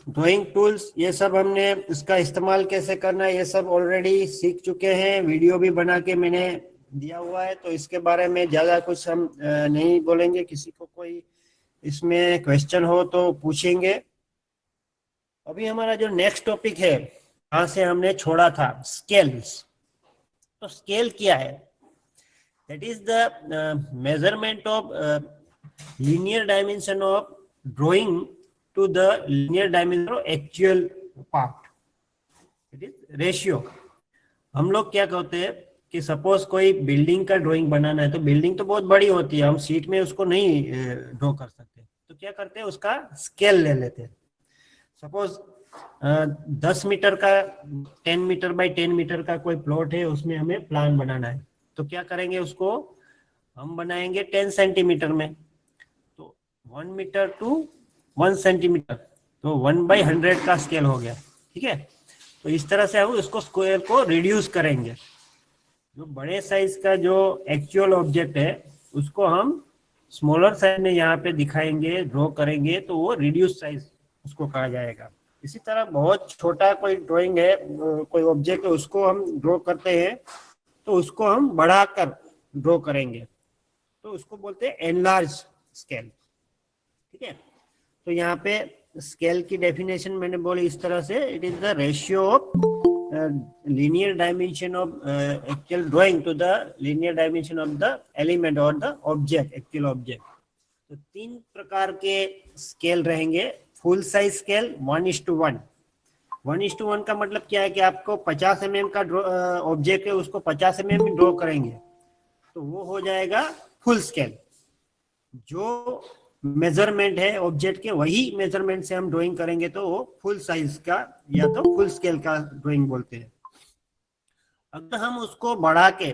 Drawing tools ये सब हमने इसका इस्तेमाल कैसे करना है ये सब ऑलरेडी सीख चुके हैं, वीडियो भी बना के मैंने दिया हुआ है, तो इसके बारे में ज़्यादा कुछ हम नहीं बोलेंगे। किसी को कोई इसमें क्वेश्चन हो तो पूछेंगे। अभी हमारा जो नेक्स्ट टॉपिक है, यहाँ से हमने छोड़ा था, स्केल्स। तो स्केल क्या है? That is the measurement of linear dimension of drawing to the linear dimension of actual part. It is ratio. हम लोग क्या कहते हैं कि सपोज कोई बिल्डिंग का ड्राइंग बनाना है, तो बिल्डिंग तो बहुत बड़ी होती है, हम शीट में उसको नहीं ड्रॉ कर सकते, तो क्या करते हैं, उसका स्केल ले लेते हैं। सपोज 10 मीटर का 10 मीटर बाई 10 मीटर का कोई प्लॉट है, उसमें हमें प्लान बनाना है, तो क्या करेंगे, उसको हम बनाएंगे 10 सेंटीमीटर में, 1 मीटर टू 1 सेंटीमीटर, तो 1/100 का स्केल हो गया। ठीक है, तो इस तरह से हम उसको स्क्वायर को रिड्यूस करेंगे। जो बड़े साइज का जो एक्चुअल ऑब्जेक्ट है उसको हम स्मॉलर साइज में यहाँ पे दिखाएंगे, ड्रॉ करेंगे, तो वो रिड्यूस साइज उसको कहा जाएगा। इसी तरह बहुत छोटा कोई ड्राइंग है, कोई ऑब्जेक्ट है, उसको हम ड्रॉ करते हैं, तो उसको हम बढ़ाकर ड्रॉ करेंगे, तो उसको बोलते हैं एनलार्ज स्केल। ठीक है, तो यहाँ पे स्केल की डेफिनेशन मैंने बोली इस तरह से, it is the ratio of linear dimension of actual drawing to the linear dimension of the element और द ऑब्जेक्ट, एक्चुअल ऑब्जेक्ट। तो 3 प्रकार के स्केल रहेंगे। Full size scale 1:1। 1:1 का मतलब क्या है कि आपको 50 mm का ऑब्जेक्ट है, उसको 50 mm में ड्रॉ करेंगे, तो वो हो जाएगा फुल स्केल। जो मेजरमेंट है ऑब्जेक्ट के, वही मेजरमेंट से हम ड्राइंग करेंगे, तो वो फुल साइज का या तो फुल स्केल का ड्राइंग बोलते हैं। अगर हम उसको बढ़ा के,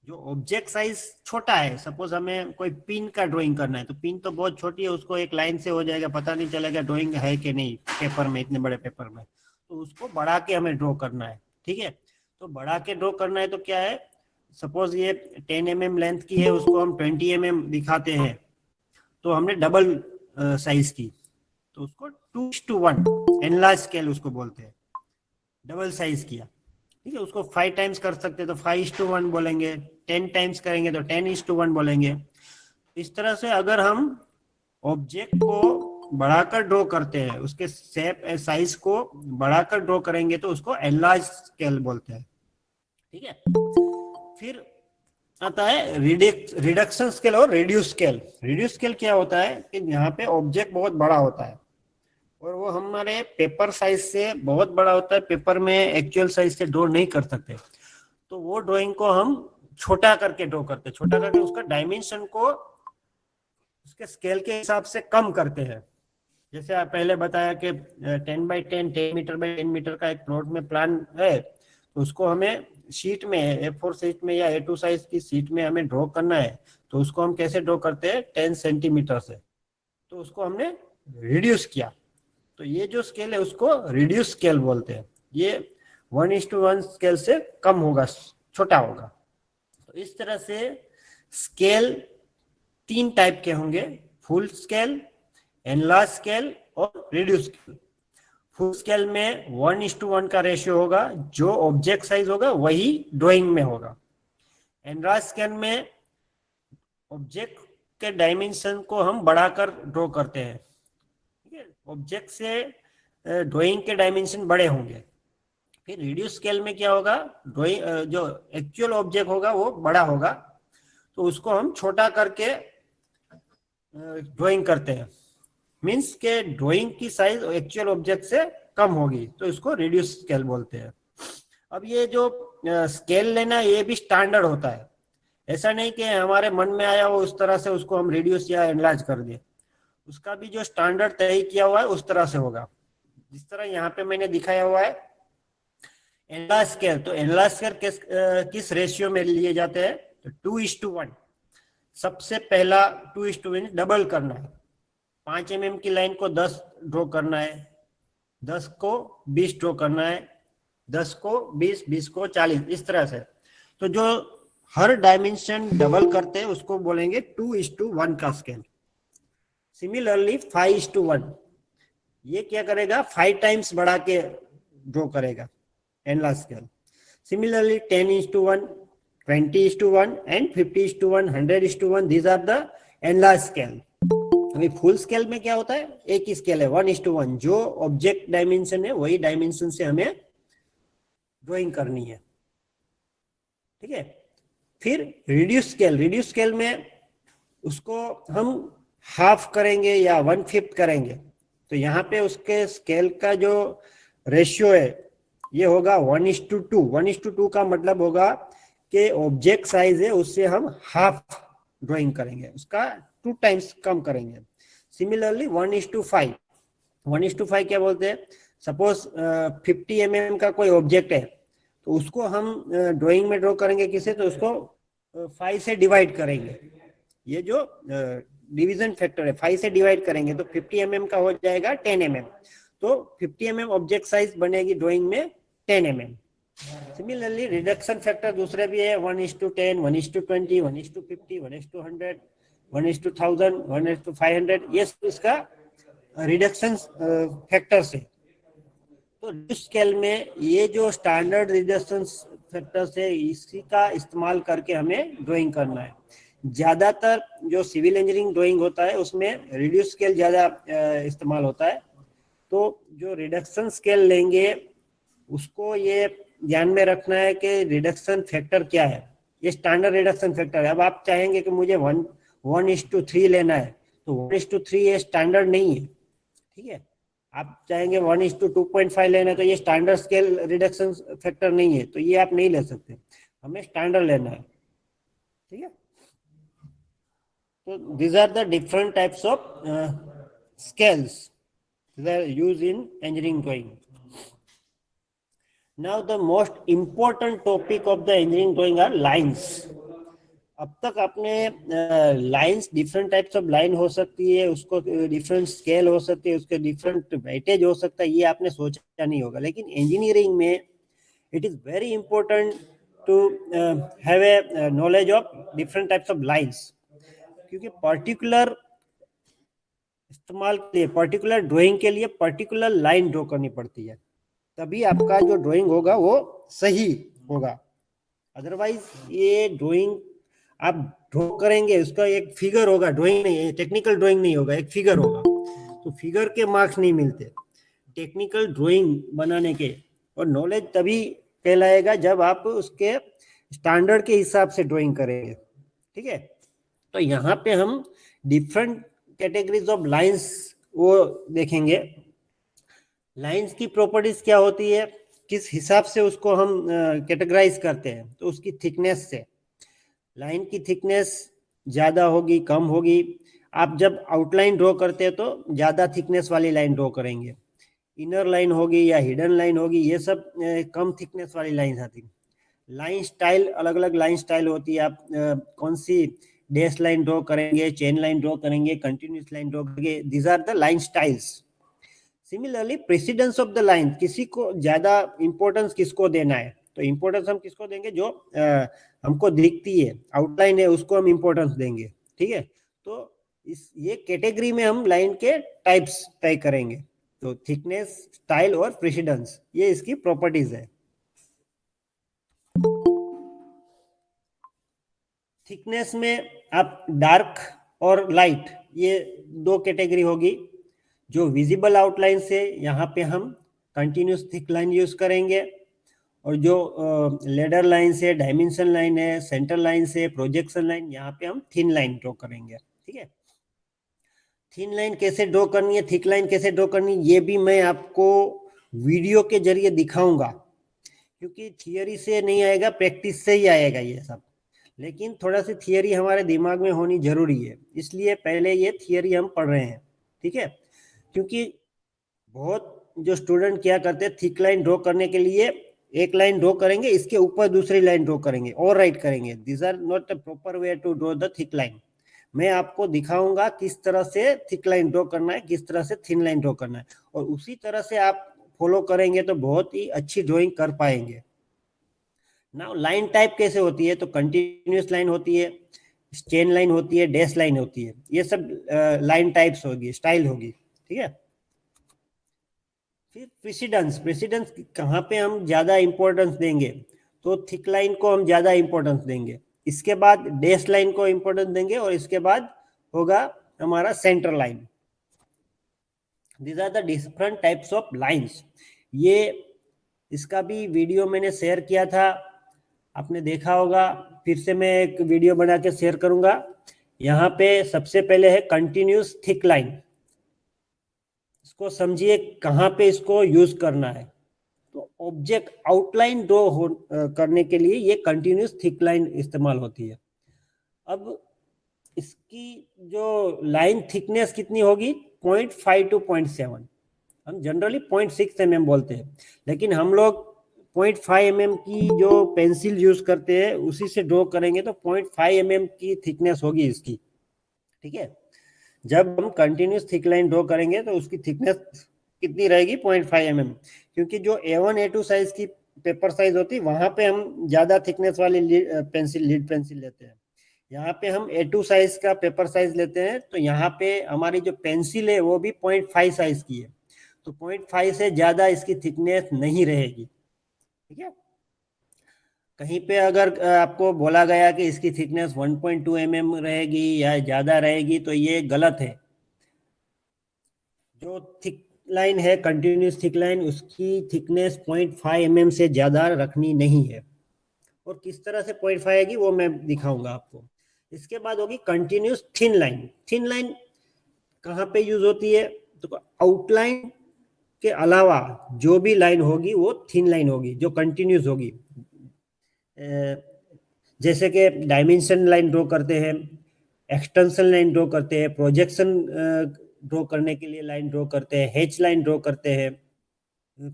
जो ऑब्जेक्ट साइज छोटा है, सपोज हमें कोई पिन का ड्राइंग करना है, तो पिन तो बहुत छोटी है, उसको एक लाइन से हो जाएगा, पता नहीं चलेगा ड्राइंग है कि नहीं पेपर में, इतने बड़े पेपर में, तो उसको बढ़ा के हमें ड्रॉ करना है। ठीक है, तो बढ़ा के ड्रॉ करना है तो क्या है, सपोज ये 10 mm लेंथ की है, उसको हम 20 mm दिखाते हैं, तो हमने डबल साइज की, तो उसको 2:1 एनलार्ज स्केल उसको बोलते हैं, डबल साइज किया। ठीक है, उसको 5 टाइम्स कर सकते हैं तो 5:1 बोलेंगे, 10 टाइम्स करेंगे तो 10:1 बोलेंगे। इस तरह से अगर हम ऑब्जेक्ट को बढ़ाकर ड्रॉ करते हैं, उसके शेप साइज को बढ़ाकर ड्रॉ करेंगे, तो उसको एनलार्ज स्केल बोलते हैं। ठीक है, फिर आता है रिडक्शन स्केल और रिड्यूस स्केल। रिड्यूस स्केल क्या होता है कि यहाँ पे ऑब्जेक्ट बहुत बड़ा होता है और वो हमारे पेपर साइज से बहुत बड़ा होता है, पेपर में एक्चुअल साइज से ड्रॉ नहीं कर सकते, तो वो ड्राइंग को हम छोटा करके ड्रॉ करते हैं, छोटा करके उसका डायमेंशन को उसके स्केल के हिसाब से कम करते हैं। जैसे आप पहले बताया कि 10x10 10 मीटर बाई 10 मीटर का एक प्लॉट में प्लान है, तो उसको हमें शीट में A4 शीट में या A2 साइज की शीट में हमें ड्रॉ करना है, तो उसको हम कैसे ड्रॉ करते हैं, 10 सेंटीमीटर से, तो उसको हमने रिड्यूस किया, तो ये जो स्केल है उसको रिड्यूस स्केल बोलते हैं। ये 1:1 स्केल से कम होगा, छोटा होगा। तो इस तरह से स्केल 3 टाइप के होंगे, फुल स्केल, एनलार्ज स्केल और रिड्यूस स्केल। फुल स्केल में 1:1 का रेशियो होगा, जो ऑब्जेक्ट साइज होगा वही ड्राइंग में होगा। एनलार्ज स्केल में ऑब्जेक्ट के डायमेंशन को हम बढ़ाकर ड्रॉ करते हैं। ठीक है, ऑब्जेक्ट से ड्राइंग के डायमेंशन बड़े होंगे। फिर रिड्यूस स्केल में क्या होगा, ड्राइंग जो एक्चुअल ऑब्जेक्ट होगा वो बड़ा होगा, तो उसको हम छोटा करके ड्राइंग करते हैं, मीन्स के ड्राइंग की साइज एक्चुअल ऑब्जेक्ट से कम होगी, तो इसको रिड्यूस स्केल बोलते हैं। अब ये जो स्केल लेना, ये भी स्टैंडर्ड होता है, ऐसा नहीं कि हमारे मन में आया वो उस तरह से उसको हम रिड्यूस या एनलार्ज कर दिए, उसका भी जो स्टैंडर्ड तय किया हुआ है उस तरह से होगा। जिस तरह यहाँ पे मैंने दिखाया हुआ है एनलार्ज स्केल, तो एनलार्ज स्केल किस रेशियो में लिए जाते हैं, तो 2:1। सबसे पहला 2:1 डबल करना है, 5 mm की लाइन को 10 ड्रॉ करना है, 10 को 20 ड्रॉ करना है, 10 को 20, 20 को 40, इस तरह से। तो जो हर डायमेंशन डबल करते हैं उसको बोलेंगे 2:1 का स्केल। सिमिलरली 5:1, ये क्या करेगा 5 टाइम्स बढ़ा के ड्रॉ करेगा enlarge scale. Similarly 10:1, 20:1 and 50:1, 100:1, these are the enlarge scale. अभी फुल स्केल में क्या होता है, एक ही स्केल है 1:1, जो ऑब्जेक्ट डायमेंशन है वही डायमेंशन से हमें ड्राइंग करनी है, ठीक है। फिर रिड्यूस स्केल, रिड्यूस स्केल में उसको हम हाफ करेंगे या 1/5 करेंगे, तो यहाँ पे उसके स्केल का जो रेशियो है ये होगा 1:2। 1:2 का मतलब होगा कि ऑब्जेक्ट साइज है उससे हम हाफ ड्राइंग करेंगे, उसका 2 टाइम्स कम करेंगे। सिमिलरली 1:5, 1:5 क्या बोलते हैं, सपोज 50 mm का कोई ऑब्जेक्ट है, तो उसको हम ड्राइंग में ड्रॉ करेंगे किसे, तो उसको 5 से डिवाइड करेंगे। ये जो डिवीजन फैक्टर है 5 से डिवाइड करेंगे तो 50 mm का हो जाएगा 10 mm, तो 50 mm ऑब्जेक्ट साइज बनेगी ड्राइंग में 10 mm। सिमिलरली रिडक्शन फैक्टर दूसरे भी है 1:10, 1:20, 1:50, 1:100, 1:1000, 1:500, ये इसका रिडक्शन फैक्टर्स है। तो रिड्यूस स्केल में ये जो स्टैंडर्ड रिडक्शन फैक्टर्स है इसी का इस्तेमाल करके हमें ड्राइंग करना है। ज्यादातर जो सिविल इंजीनियरिंग ड्राइंग होता है उसमें रिड्यूस स्केल ज्यादा इस्तेमाल होता है, तो जो रिडक्शन स्केल लेंगे उसको ये ध्यान में रखना है कि रिडक्शन फैक्टर क्या है, ये स्टैंडर्ड रिडक्शन फैक्टर है। अब आप चाहेंगे कि मुझे 1:3 लेना है, तो 1:3 ये स्टैंडर्ड नहीं है, ठीक है। आप चाहेंगे 1:2.5 लेना है, तो ये स्टैंडर्ड स्केल रिडक्शन फैक्टर नहीं है, तो ये आप नहीं ले सकते, हमें स्टैंडर्ड लेना है, ठीक है। तो these are the different types of scales that are used in engineering drawing. Now the most important topic of the engineering drawing are lines. अब तक आपने lines, different types of line हो सकती है, उसको डिफरेंट स्केल हो सकती है, उसके डिफरेंट वेटेज हो सकता है, ये आपने सोचा नहीं होगा। लेकिन इंजीनियरिंग में it is very important to have a knowledge of different types of lines, क्योंकि पर्टिकुलर इस्तेमाल के लिए, पर्टिकुलर ड्राइंग के लिए पर्टिकुलर लाइन ड्रॉ करनी पड़ती है, तभी आपका जो ड्राइंग होगा वो सही होगा। अदरवाइज ये ड्राइंग आप ड्रॉ करेंगे, उसका एक फिगर होगा, ड्राइंग नहीं, टेक्निकल ड्राइंग नहीं होगा, एक फिगर होगा, तो फिगर के मार्क्स नहीं मिलते टेक्निकल ड्राइंग बनाने के। और नॉलेज तभी कहलाएगा जब आप उसके स्टैंडर्ड के हिसाब से ड्राइंग करेंगे, ठीक है। तो यहाँ पे हम डिफरेंट कैटेगरीज ऑफ लाइंस वो देखेंगे। लाइंस की प्रॉपर्टीज क्या होती है, किस हिसाब से उसको हम कैटेगराइज करते हैं, तो उसकी थिकनेस से। लाइन की थिकनेस ज्यादा होगी, कम होगी। आप जब आउटलाइन ड्रॉ करते हैं तो ज्यादा थिकनेस वाली लाइन ड्रॉ करेंगे, इनर लाइन होगी या हिडन लाइन होगी, ये सब कम थिकनेस वाली लाइन आती है। लाइन स्टाइल, अलग अलग लाइन स्टाइल होती है, आप कौन सी डैश लाइन ड्रॉ करेंगे, चेन लाइन ड्रॉ करेंगे, कंटिन्यूस लाइन ड्रॉ करेंगे, these are the line styles. Similarly precedence of the line, किसी को ज्यादा इंपॉर्टेंस किसको देना है, तो इंपॉर्टेंस हम किसको देंगे, जो हमको दिखती है, आउटलाइन है, उसको हम इंपॉर्टेंस देंगे, ठीक है। तो इस ये कैटेगरी में हम लाइन के टाइप्स तय करेंगे, तो थिकनेस, स्टाइल और प्रेसिडेंस, ये इसकी प्रॉपर्टीज है। थिकनेस में आप डार्क और लाइट, ये दो कैटेगरी होगी। जो विजिबल आउटलाइन से यहाँ पे हम कंटिन्यूस थिक लाइन यूज करेंगे, और जो लेडर लाइन से, डायमेंशन लाइन है, सेंटर लाइन से, प्रोजेक्शन लाइन, यहाँ पे हम थिन लाइन ड्रॉ करेंगे, ठीक है। थिन लाइन कैसे ड्रॉ करनी है, थिक लाइन कैसे ड्रॉ करनी है, ये भी मैं आपको वीडियो के जरिए दिखाऊंगा, क्योंकि थियरी से नहीं आएगा, प्रैक्टिस से ही आएगा ये सब। लेकिन थोड़ा सी थियरी हमारे दिमाग में होनी जरूरी है, इसलिए पहले ये थियरी हम पढ़ रहे हैं, ठीक है। क्योंकि बहुत जो स्टूडेंट क्या करते हैं, थिक लाइन ड्रॉ करने के लिए एक लाइन ड्रॉ करेंगे, इसके ऊपर दूसरी लाइन ड्रॉ करेंगे और राइट करेंगे, this are not the proper way to draw the thick line. मैं आपको दिखाऊंगा किस तरह से थिक लाइन ड्रॉ करना है, किस तरह से थिन लाइन ड्रॉ करना है, और उसी तरह से आप फॉलो करेंगे तो बहुत ही अच्छी ड्रॉइंग कर पाएंगे। नाउ लाइन टाइप कैसे होती है, तो कंटिन्यूस लाइन होती है, चेन लाइन होती है, डैश लाइन होती है, ये सब लाइन टाइप्स होगी, स्टाइल होगी, ठीक है। फिर प्रेसिडेंस, प्रेसिडेंस कहाँ पे हम ज़्यादा इंपॉर्टेंस देंगे, तो थिक लाइन को हम ज़्यादा इंपॉर्टेंस देंगे, इसके बाद डैश लाइन को इंपॉर्टेंस देंगे, और इसके बाद होगा हमारा centre line. These are the different types of lines. ये इसका भी वीडियो मैंने शेयर किया था, आपने देखा होगा, फिर से मैं एक वीडियो बना के शेयर करूंगा। यहाँ पे सबसे पहले है कंटिन्यूस थिक लाइन, इसको समझिए कहाँ पे इसको यूज करना है। तो ऑब्जेक्ट आउटलाइन ड्रॉ करने के लिए ये कंटिन्यूस थिक लाइन इस्तेमाल होती है। अब इसकी जो लाइन थिकनेस कितनी होगी, 0.5 टू 0.7, हम जनरली 0.6 mm बोलते हैं, लेकिन हम लोग 0.5 mm की जो पेंसिल यूज करते हैं उसी से ड्रॉ करेंगे, तो 0.5 mm की थिकनेस होगी इसकी। ठीक है, जब हम कंटिन्यूस थिक लाइन ड्रॉ करेंगे तो उसकी थिकनेस कितनी रहेगी, 0.5 mm, क्योंकि जो A1 A2 साइज की पेपर साइज होती है वहां पे हम ज्यादा थिकनेस वाली लीड पेंसिल लेते हैं। यहाँ पे हम A2 साइज का पेपर साइज लेते हैं, तो यहाँ पे हमारी जो पेंसिल है वो भी 0.5 साइज की है, तो 0.5 से ज्यादा इसकी थिकनेस नहीं रहेगी। ठीक है, कहीं पे अगर आपको बोला गया कि इसकी थिकनेस 1.2 mm रहेगी या ज्यादा रहेगी, तो ये गलत है। जो थिक लाइन है, कंटिन्यूस थिक लाइन, उसकी थिकनेस 0.5 mm से ज्यादा रखनी नहीं है। और किस तरह से 0.5 आएगी वो मैं दिखाऊंगा आपको। इसके बाद होगी continuous thin line. Thin line कहाँ पे यूज होती है, तो आउटलाइन के अलावा जो भी लाइन होगी वो थिन लाइन होगी, जो कंटिन्यूस होगी। जैसे कि डायमेंशन लाइन ड्रॉ करते हैं, एक्सटेंशन लाइन ड्रॉ करते हैं, प्रोजेक्शन ड्रॉ करने के लिए लाइन ड्रॉ करते हैं, हैच लाइन ड्रॉ करते हैं,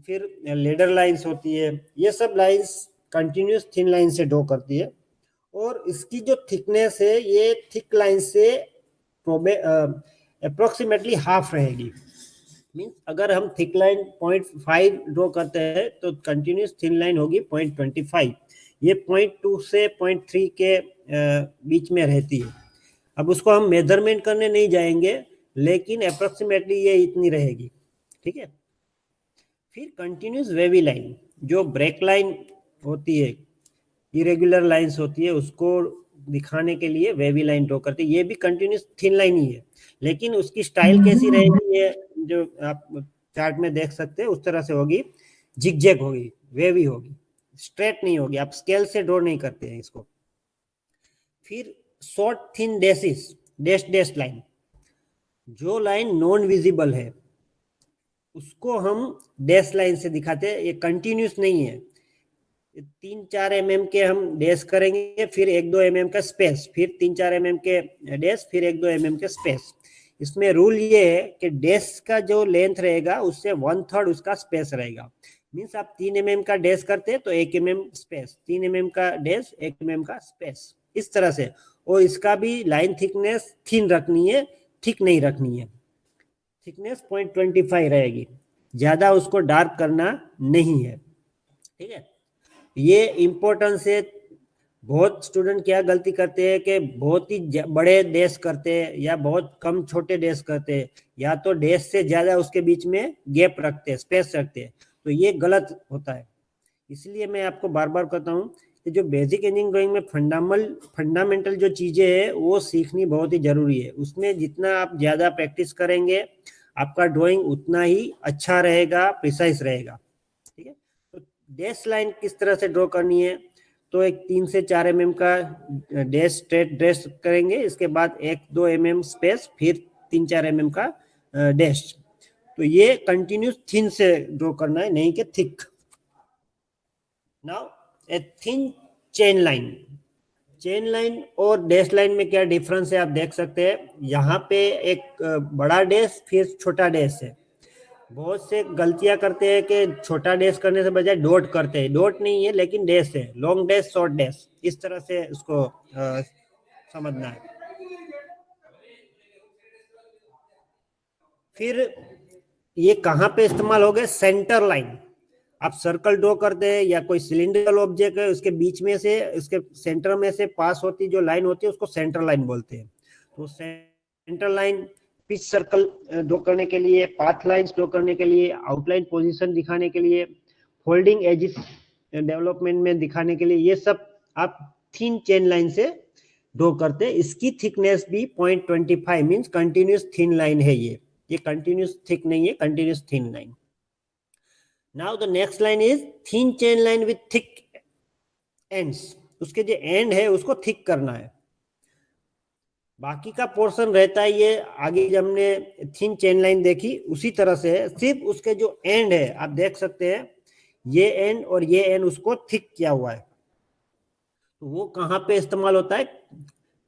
फिर लेडर लाइंस होती है, ये सब लाइंस कंटिन्यूस थिन लाइन से ड्रॉ करती है। और इसकी जो थिकनेस है ये थिक लाइन से अप्रोक्सीमेटली हाफ रहेगी। मीन्स अगर हम थिक लाइन 0.5 ड्रॉ करते हैं तो कंटिन्यूस थिन लाइन होगी 0.25, ये 0.2 से 0.3 के बीच में रहती है। अब उसको हम मेजरमेंट करने नहीं जाएंगे, लेकिन अप्रोक्सीमेटली ये इतनी रहेगी। ठीक है, फिर कंटिन्यूस वेवी लाइन, जो ब्रेक लाइन होती है, इरेगुलर लाइंस होती है, उसको दिखाने के लिए वेवी लाइन ड्रॉ करते हैं। ये भी कंटिन्यूस थिन लाइन ही है, लेकिन उसकी स्टाइल कैसी रहेगी, ये जो आप चार्ट में देख सकते हैं उस तरह से होगी, जिगजैग होगी, वेवी होगी, स्ट्रेट नहीं होगी, आप स्केल से ड्रॉ नहीं करते हैं इसको। फिर short thin dashes, dash dash line, जो लाइन नॉन विजिबल है उसको हम डैश लाइन से दिखाते हैं, ये कंटिन्यूस नहीं है। 3-4 mm के हम डैश करेंगे, फिर 1-2 mm का स्पेस, फिर 3-4 mm के डैश, फिर 1-2 mm के स्पेस। इसमें रूल ये है कि डैश का जो लेंथ रहेगा उससे 1/3 उसका स्पेस रहेगा। मीन्स आप 3 mm का डैश करते हैं तो 1 mm स्पेस, 3 mm का डैश 1 mm का स्पेस, इस तरह से। और इसका भी लाइन थिकनेस थिन रखनी है, थिक नहीं रखनी है। थिकनेस 0.25 रहेगी, ज्यादा उसको डार्क करना नहीं है। ठीक है, ये इम्पोर्टेंस है। बहुत स्टूडेंट क्या गलती करते हैं कि बहुत ही बड़े डैश करते हैं या बहुत कम छोटे डैश करते हैं, या तो डैश से ज्यादा उसके बीच में गैप रखते हैं, स्पेस रखते हैं, तो ये गलत होता है। इसलिए मैं आपको बार बार कहता हूँ कि जो बेसिक इंजीनियरिंग ड्राइंग में फंडामेंटल जो चीजें हैं वो सीखनी बहुत ही जरूरी है। उसमें जितना आप ज्यादा प्रैक्टिस करेंगे आपका ड्राइंग उतना ही अच्छा रहेगा, प्रिसाइज रहेगा। ठीक है, तो डैश लाइन किस तरह से ड्रॉ करनी है, तो एक 3 से 4 mm का डैश स्ट्रेट डैश करेंगे, इसके बाद 1-2 mm स्पेस, फिर 3-4 mm का डैश। तो ये कंटिन्यूस थिन से ड्रॉ करना है, नहीं कि thick. Now a thin chain line, chain line और डैश लाइन में क्या डिफरेंस है आप देख सकते हैं। यहाँ पे एक बड़ा डैश फिर छोटा डैश है। बहुत से गलतियां करते हैं कि छोटा डैश करने से बजाय डॉट करते हैं, डॉट नहीं है लेकिन डैश है, लॉन्ग डैश शॉर्ट डैश, इस तरह से उसको समझना है। फिर ये कहाँ पे इस्तेमाल हो गए, सेंटर लाइन। आप सर्कल ड्रॉ करते हैं या कोई सिलिंड्रिकल ऑब्जेक्ट है, उसके बीच में से, उसके सेंटर में से पास होती जो लाइन होती है उसको सेंटर लाइन बोलते हैं। तो centre line pitch circle draw करने के लिए, पाथ लाइंस ड्रॉ करने के लिए, आउटलाइन पोजीशन दिखाने के लिए, फोल्डिंग एजिस डेवलपमेंट में दिखाने के लिए, ये सब आप थिन चेन लाइन से ड्रॉ करते हैं। इसकी थिकनेस भी 0.25 मीन्स कंटिन्यूस थिन लाइन है। ये कंटिन्यूस थिक नहीं है, continuous thin line. Now the next line is thin chain line with thick ends. उसके जो एंड है उसको थिक करना है। बाकी का पोर्शन रहता है ये आगे जब हमने थिन चेन लाइन देखी उसी तरह से है, सिर्फ उसके जो एंड है आप देख सकते हैं, ये एंड और ये एंड उसको थिक किया हुआ है। तो वो कहाँ पे इस्तेमाल होता है?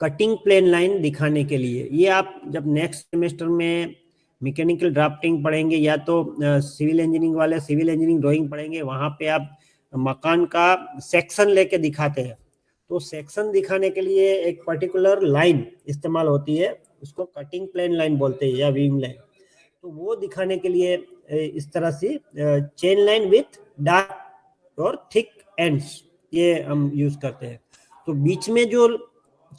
कटिंग प्लेन लाइन दिखाने के लिए। ये आप जब नेक्स्ट सेमेस्टर में मैकेनिकल ड्राफ्टिंग पढ़ेंगे या तो सिविल इंजीनियरिंग वाले सिविल इंजीनियरिंग ड्राइंग पढ़ेंगे, वहां पे आप मकान का सेक्शन लेके दिखाते हैं। तो सेक्शन दिखाने के लिए एक पर्टिकुलर लाइन इस्तेमाल होती है, उसको कटिंग प्लेन लाइन बोलते हैं या वीम लाइन। तो वो दिखाने के लिए इस तरह से चेन लाइन विथ डार्क और थिक एंड्स ये हम यूज करते हैं। तो बीच में जो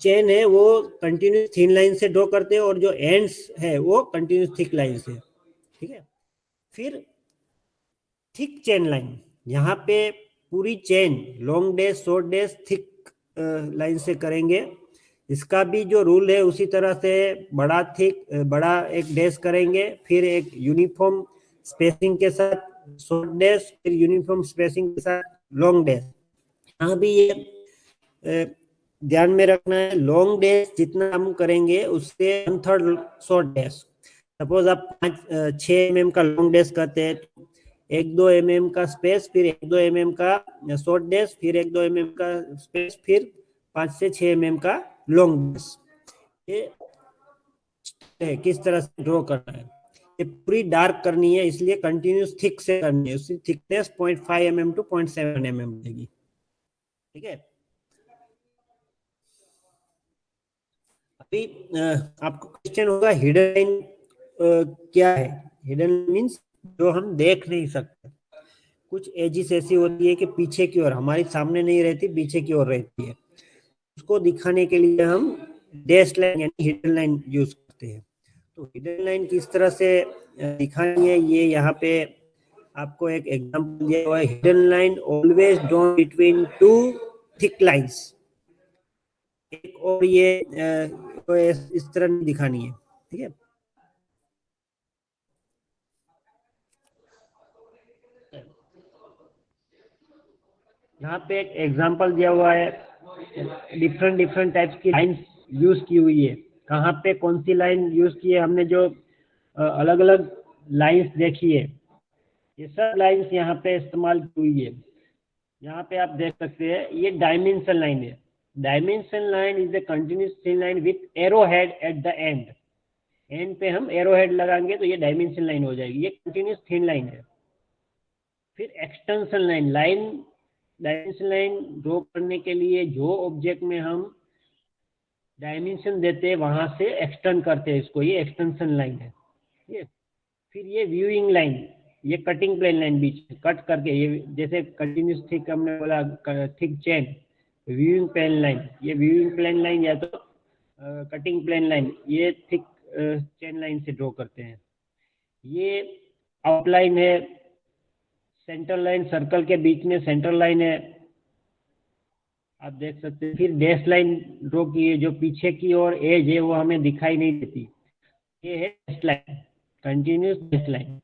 चेन है वो कंटिन्यूस थिन लाइन से ड्रॉ करते हैं और जो एंड्स है वो कंटिन्यूस थिक लाइन से। ठीक है। फिर थिक चेन लाइन, यहाँ पे पूरी chain long days short days thick line से करेंगे। इसका भी जो रूल है उसी तरह से बड़ा थिक बड़ा एक डेज करेंगे, फिर एक यूनिफॉर्म स्पेसिंग के साथ शॉर्ट डेज, फिर यूनिफॉर्म स्पेसिंग के साथ लॉन्ग डेज। यहाँ भी ये ध्यान में रखना है, लॉन्ग डेज जितना हम करेंगे उससे 1/3 शॉर्ट डेज। सपोज आप 6 mm का लॉन्ग डेज करते हैं, 1-2 mm का स्पेस, फिर 1-2 mm का शॉर्ट डेज, फिर 1-2 mm का स्पेस, फिर 5 से 6 mm का लॉन्ग डेज। ये किस तरह से ड्रॉ करना है, ये पूरी डार्क करनी है, इसलिए कंटिन्यूस थिक से करनी है। उसकी थिकनेस 0.5 mm to 0.7 mm देगी। ठीक है। अभी आपको क्वेश्चन होगा हिडन लाइन क्या है? हिडन मीन्स जो हम देख नहीं सकते। कुछ एजिस ऐसी होती है कि पीछे की ओर, हमारी सामने नहीं रहती, पीछे की ओर रहती है। उसको दिखाने के लिए हम डैश लाइन यानी हिडन लाइन यूज करते हैं। तो हिडन लाइन किस तरह से दिखानी है, ये यहाँ पे आपको एक एग्जांपल दिया हुआ है। Hidden line always drawn between 2 thick lines. एक और ये इस तरह नहीं दिखानी है। ठीक है। यहाँ पे एक एग्जांपल दिया हुआ है, डिफरेंट टाइप्स की लाइंस यूज की हुई है। कहाँ पे कौन सी लाइन यूज की है, हमने जो अलग अलग लाइंस देखी है, ये सब लाइंस यहाँ पे इस्तेमाल की हुई है। यहाँ पे आप देख सकते हैं ये डायमेंशन लाइन है। Dimension line is a continuous thin line with arrow head at the end. And पे हम एरो हेड लगाएंगे तो ये डायमेंशन लाइन हो जाएगी, ये कंटिन्यूस थिन लाइन है। फिर extension line, dimension line draw करने के लिए जो ऑब्जेक्ट में हम डायमेंशन देते हैं वहां से एक्सटेंड करते हैं इसको, ये एक्सटेंशन लाइन है। ठीक है। फिर ये व्यूइंग लाइन, ये कटिंग प्लेन लाइन बीच में कट करके, ये जैसे कंटिन्यूस थिक हमने बोला thick chain, viewing plane line, ये व्यूइंग प्लेन लाइन या तो कटिंग प्लेन लाइन, ये थिक चेन लाइन से ड्रॉ करते हैं। ये आउटलाइन है, सेंटर लाइन, सर्कल के बीच में सेंटर लाइन है, आप देख सकते हैं। फिर डैश लाइन ड्रॉ की है, जो पीछे की ओर एज है वो हमें दिखाई नहीं देती, ये है dash line, continuous dash line.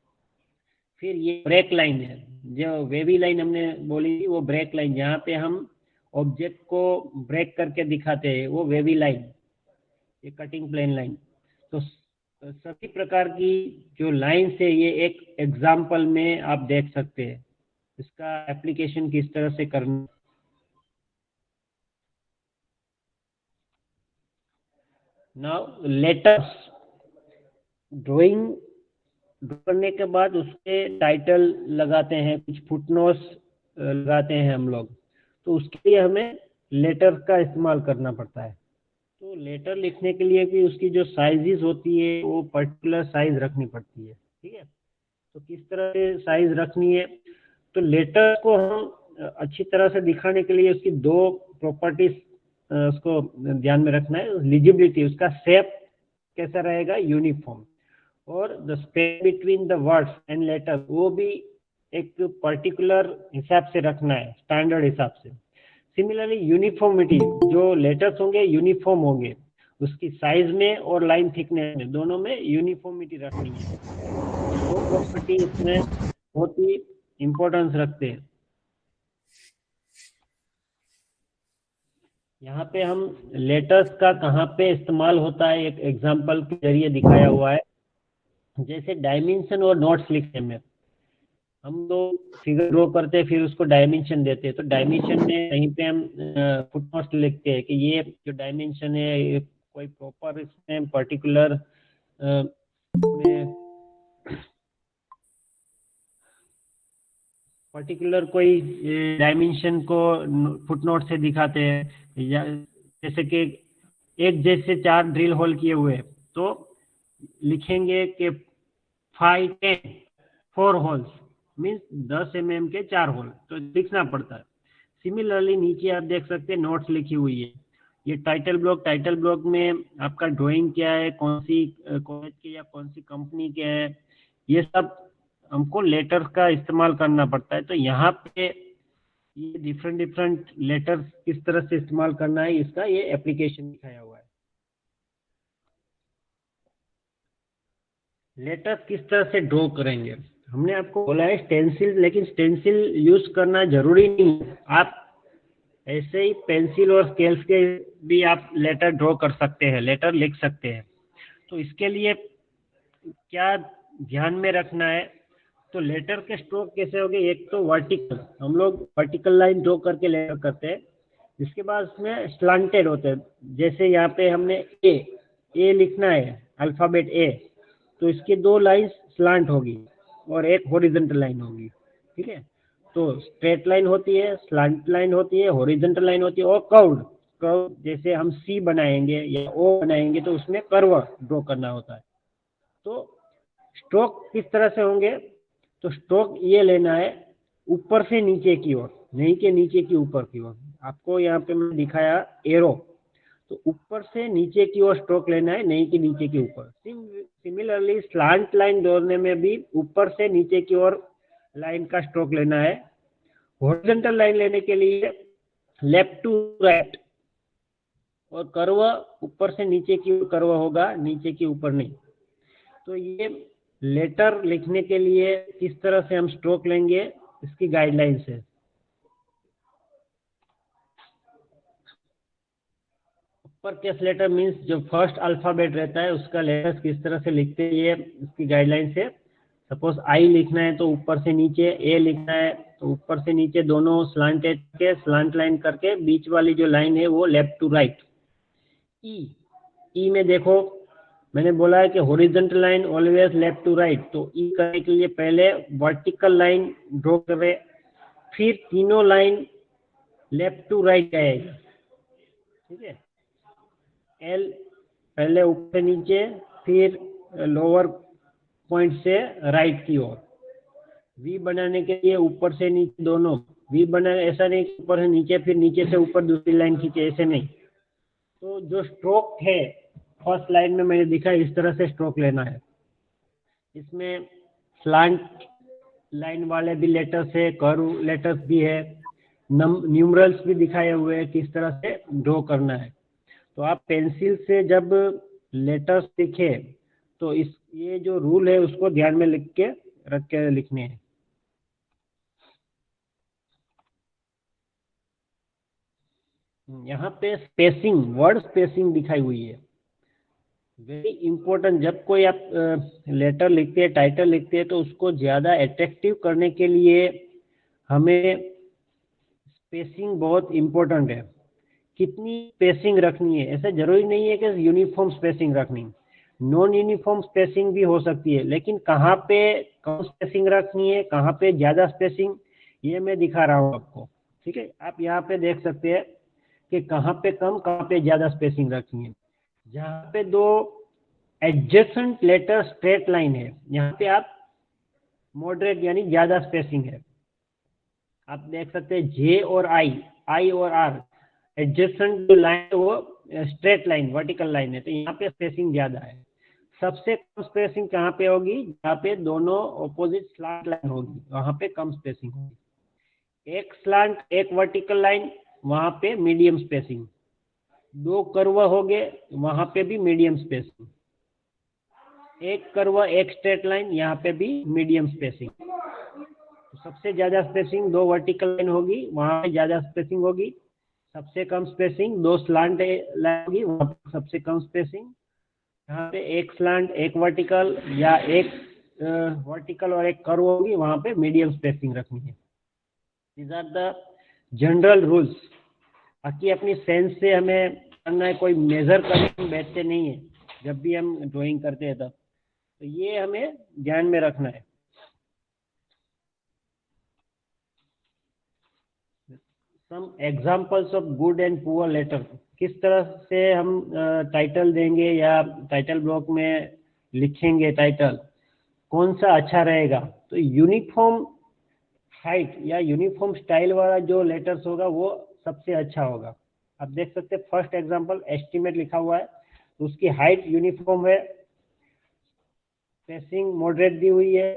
फिर ये ब्रेक लाइन है, जो वेवी लाइन हमने बोली थी वो ब्रेक लाइन, जहाँ पे हम ऑब्जेक्ट को ब्रेक करके दिखाते हैं, वो वेवी लाइन, ये कटिंग प्लेन लाइन। तो सभी प्रकार की जो लाइन्स है ये एक एग्जाम्पल में आप देख सकते हैं, इसका एप्लीकेशन किस तरह से करना। नाउ लेटर्स, ड्राइंग करने के बाद उसके टाइटल लगाते हैं, कुछ फुटनोट्स लगाते हैं हम लोग, तो उसके लिए हमें लेटर का इस्तेमाल करना पड़ता है। तो लेटर लिखने के लिए भी उसकी जो साइजेस होती है वो पर्टिकुलर साइज रखनी पड़ती है। ठीक है। तो किस तरह से साइज रखनी है, तो लेटर को हम अच्छी तरह से दिखाने के लिए उसकी 2 प्रॉपर्टीज उसको ध्यान में रखना है। लिजिबिलिटी, उसका शेप कैसा रहेगा, यूनिफॉर्म। और the space between the words and later वो भी एक पर्टिकुलर हिसाब से रखना है, स्टैंडर्ड हिसाब से। सिमिलरली यूनिफॉर्मिटी, जो लेटर्स होंगे यूनिफॉर्म होंगे, उसकी साइज में और लाइन थिकनेस में, दोनों में यूनिफॉर्मिटी रखनी है। ये दो प्रॉपर्टी इसमें बहुत ही इंपॉर्टेंस रखते हैं। यहाँ पे हम लेटर्स का कहाँ पे इस्तेमाल होता है एक एग्जांपल के जरिए दिखाया हुआ है। जैसे डायमेंशन और नोट्स लिखने में हम लोग फिगर ड्रॉ करते हैं, फिर उसको डायमेंशन देते हैं, तो डायमेंशन में कहीं पे हम फुटनोट्स लिखते हैं कि ये जो डायमेंशन है ये कोई प्रॉपर इसमें पर्टिकुलर कोई डायमेंशन को फुटनोट से दिखाते हैं। या जैसे कि एक जैसे 4 ड्रिल होल किए हुए, तो लिखेंगे कि 5 10 4 होल्स मीन्स 10 mm के 4 होल, तो लिखना पड़ता है। सिमिलरली नीचे आप देख सकते हैं नोट्स लिखी हुई है। ये टाइटल ब्लॉक में आपका ड्राइंग क्या है, कौन सी कॉलेज की या कौन सी कंपनी के है, ये सब हमको लेटर्स का इस्तेमाल करना पड़ता है। तो यहाँ पे ये डिफरेंट लेटर्स किस तरह से इस्तेमाल करना है, इसका ये एप्लीकेशन दिखाया हुआ है। लेटर्स किस तरह से ड्रॉ करेंगे, हमने आपको बोला है स्टेंसिल, लेकिन स्टेंसिल यूज करना जरूरी नहीं है। आप ऐसे ही पेंसिल और स्केल्स के भी आप लेटर ड्रॉ कर सकते हैं, लेटर लिख सकते हैं। तो इसके लिए क्या ध्यान में रखना है, तो लेटर के स्ट्रोक कैसे होंगे, एक तो वर्टिकल, हम लोग वर्टिकल लाइन ड्रॉ करके लेटर करते हैं। इसके बाद उसमें स्लांटेड होते हैं, जैसे यहाँ पे हमने ए लिखना है, अल्फाबेट ए, तो इसकी 2 लाइन स्लांट होगी और एक हॉरिजॉन्टल लाइन होगी। ठीक है, तो स्ट्रेट लाइन होती है, स्लांट लाइन होती है, हॉरिजॉन्टल लाइन होती है, और कर्व जैसे हम सी बनाएंगे या ओ बनाएंगे तो उसमें कर्व ड्रॉ करना होता है। तो स्ट्रोक किस तरह से होंगे, तो स्ट्रोक ये लेना है ऊपर से नीचे की ओर, नहीं कि नीचे की ऊपर की ओर। आपको यहाँ पे मैंने दिखाया एरो, तो ऊपर से नीचे की ओर स्ट्रोक लेना है, नहीं कि नीचे के ऊपर। सिमिलरली स्लांट लाइन दौड़ने में भी ऊपर से नीचे की ओर लाइन का स्ट्रोक लेना है। हॉरिजॉन्टल लाइन लेने के लिए लेफ्ट टू राइट, और कर्व ऊपर से नीचे की ओर कर्व होगा, नीचे के ऊपर नहीं। तो ये लेटर लिखने के लिए किस तरह से हम स्ट्रोक लेंगे, इसकी गाइडलाइंस है। अपर केस लेटर मीन्स जो फर्स्ट अल्फाबेट रहता है उसका लेटर्स किस तरह से लिखते हैं, ये इसकी गाइडलाइंस है। सपोज आई लिखना है तो ऊपर से नीचे, ए लिखना है तो ऊपर से नीचे, दोनों स्लांट लाइन करके, बीच वाली जो लाइन है वो लेफ्ट टू राइट। ई में देखो मैंने बोला है कि horizontal line always left to right, तो ई करने के लिए पहले वर्टिकल लाइन ड्रॉ करें, फिर तीनों लाइन लेफ्ट टू राइट जाएगी। ठीक है, एल पहले ऊपर नीचे, फिर लोअर पॉइंट से राइट की ओर। वी बनाने के लिए ऊपर से नीचे दोनों, वी बनाने ऐसा नहीं ऊपर से नीचे फिर नीचे से ऊपर दूसरी लाइन खींचे, ऐसे नहीं। तो जो स्ट्रोक है फर्स्ट लाइन में मैंने दिखा, इस तरह से स्ट्रोक लेना है। इसमें स्लांट लाइन वाले भी लेटर्स है, कर्व लेटर्स भी है, न्यूमरल्स भी दिखाए हुए हैं किस तरह से ड्रॉ करना है। तो आप पेंसिल से जब लेटर्स लिखे तो ये जो रूल है उसको ध्यान में रख के लिखने हैं। यहाँ पे स्पेसिंग, वर्ड स्पेसिंग दिखाई हुई है, वेरी इंपॉर्टेंट। जब कोई आप लेटर लिखते हैं, टाइटल लिखते हैं, तो उसको ज़्यादा अट्रैक्टिव करने के लिए हमें स्पेसिंग बहुत इम्पोर्टेंट है। कितनी स्पेसिंग रखनी है, ऐसा जरूरी नहीं है कि यूनिफॉर्म स्पेसिंग रखनी, नॉन यूनिफॉर्म स्पेसिंग भी हो सकती है, लेकिन कहाँ पे कम स्पेसिंग रखनी है, कहाँ पे ज़्यादा स्पेसिंग, ये मैं दिखा रहा हूँ आपको। ठीक है, आप यहाँ पे देख सकते हैं कि कहाँ पे कम, कहाँ पे ज़्यादा स्पेसिंग रखनी है। जहाँ पे 2 एडजेसेंट लेटर स्ट्रेट लाइन है, यहाँ पे आप मॉडरेट यानी ज़्यादा स्पेसिंग है। आप देख सकते हैं जे और आई और आर एडजेसेंट जो लाइन है वो स्ट्रेट लाइन, वर्टिकल लाइन है, तो यहाँ पे स्पेसिंग ज़्यादा है। सबसे कम स्पेसिंग कहाँ पे होगी? जहाँ पे दोनों ऑपोजिट स्लांट लाइन होगी वहां पे कम स्पेसिंग होगी। एक स्लांट एक वर्टिकल लाइन, वहां पे मीडियम स्पेसिंग। दो कर्व हो गए, वहां पे भी मीडियम स्पेसिंग। एक कर्व एक स्ट्रेट लाइन, यहाँ पे भी मीडियम स्पेसिंग। तो सबसे ज्यादा स्पेसिंग दो वर्टिकल लाइन होगी, वहां पे ज्यादा स्पेसिंग होगी। सबसे कम स्पेसिंग दो स्लांट लाइन होगी, वहां पे सबसे कम स्पेसिंग। यहाँ पे एक स्लांट एक वर्टिकल या एक वर्टिकल और एक कर्व होगी, वहां पे मीडियम स्पेसिंग रखनी है। These are the general rules. बाकी अपनी सेंस से हमें करना है, कोई मेजर करने में बैठते नहीं है जब भी हम ड्राइंग करते हैं तब। तो ये हमें ध्यान में रखना है। Some examples of good and poor letter. किस तरह से हम टाइटल देंगे या टाइटल ब्लॉक में लिखेंगे टाइटल, कौन सा अच्छा रहेगा? तो यूनिफॉर्म हाइट या यूनिफॉर्म स्टाइल वाला जो लेटर्स होगा वो सबसे अच्छा होगा। आप देख सकते हैं फर्स्ट एग्जांपल एस्टीमेट लिखा हुआ है, तो उसकी हाइट यूनिफॉर्म है, स्पेसिंग मॉडरेट दी हुई है,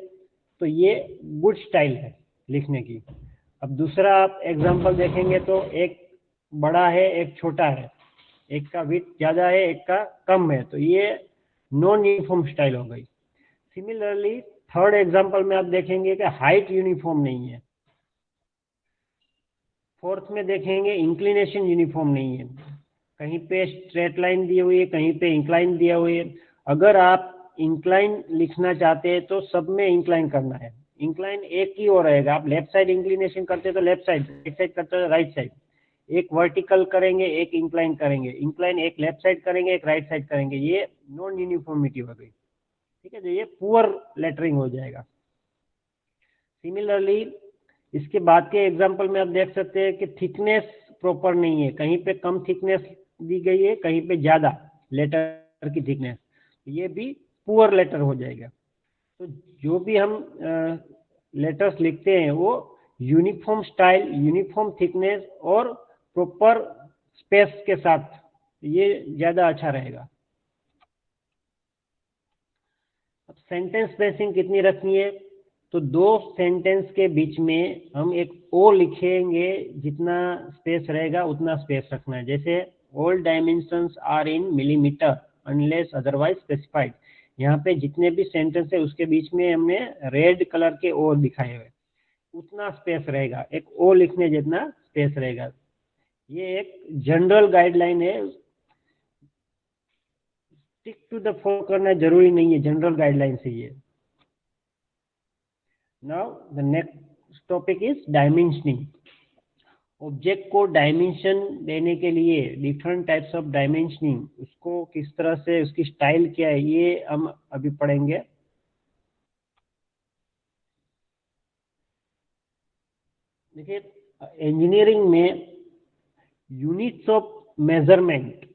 तो ये गुड स्टाइल है लिखने की। अब दूसरा आप एग्जांपल देखेंगे तो एक बड़ा है एक छोटा है, एक का विड्थ ज़्यादा है एक का कम है, तो ये नॉन यूनिफॉर्म स्टाइल हो गई। सिमिलरली थर्ड एग्जांपल में आप देखेंगे कि हाइट यूनिफॉर्म नहीं है। फोर्थ में देखेंगे इंक्लिनेशन यूनिफॉर्म नहीं है, कहीं पे स्ट्रेट लाइन दी हुई है कहीं पे इंक्लाइन दिया हुआ है। अगर आप इंक्लाइन लिखना चाहते हैं तो सब में इंक्लाइन करना है। इंक्लाइन एक ही ओर रहेगा, आप लेफ्ट साइड इंक्लिनेशन करते तो लेफ्ट साइड, राइट साइड करते तो राइट साइड। एक वर्टिकल करेंगे एक इंक्लाइन करेंगे, इंक्लाइन एक लेफ्ट साइड करेंगे एक राइट साइड करेंगे, ये नॉन यूनिफॉर्मिटी हो गई। ठीक है, तो ये पुअर लेटरिंग हो जाएगा। सिमिलरली इसके बाद के एग्जाम्पल में आप देख सकते हैं कि थिकनेस प्रॉपर नहीं है, कहीं पे कम थिकनेस दी गई है कहीं पे ज़्यादा लेटर की थिकनेस, ये भी पुअर लेटर हो जाएगा। तो जो भी हम लेटर्स लिखते हैं वो यूनिफॉर्म स्टाइल, यूनिफॉर्म थिकनेस और प्रॉपर स्पेस के साथ, ये ज़्यादा अच्छा रहेगा। अब सेंटेंस स्पेसिंग कितनी रखनी है? तो दो सेंटेंस के बीच में हम एक ओ लिखेंगे, जितना स्पेस रहेगा उतना स्पेस रखना है। जैसे all dimensions are in millimetre unless otherwise specified, यहाँ पे जितने भी सेंटेंस है उसके बीच में हमने रेड कलर के ओ दिखाए हुए, उतना स्पेस रहेगा, एक ओ लिखने जितना स्पेस रहेगा। ये एक जनरल गाइडलाइन है, स्टिक टू द फॉलो करना जरूरी नहीं है, जनरल गाइडलाइन से ये। Now the next topic is dimensioning. Object को डायमेंशन देने के लिए डिफरेंट टाइप्स ऑफ डायमेंशनिंग, उसको किस तरह से, उसकी स्टाइल क्या है, ये हम अभी पढ़ेंगे। देखिए इंजीनियरिंग में यूनिट्स ऑफ मेजरमेंट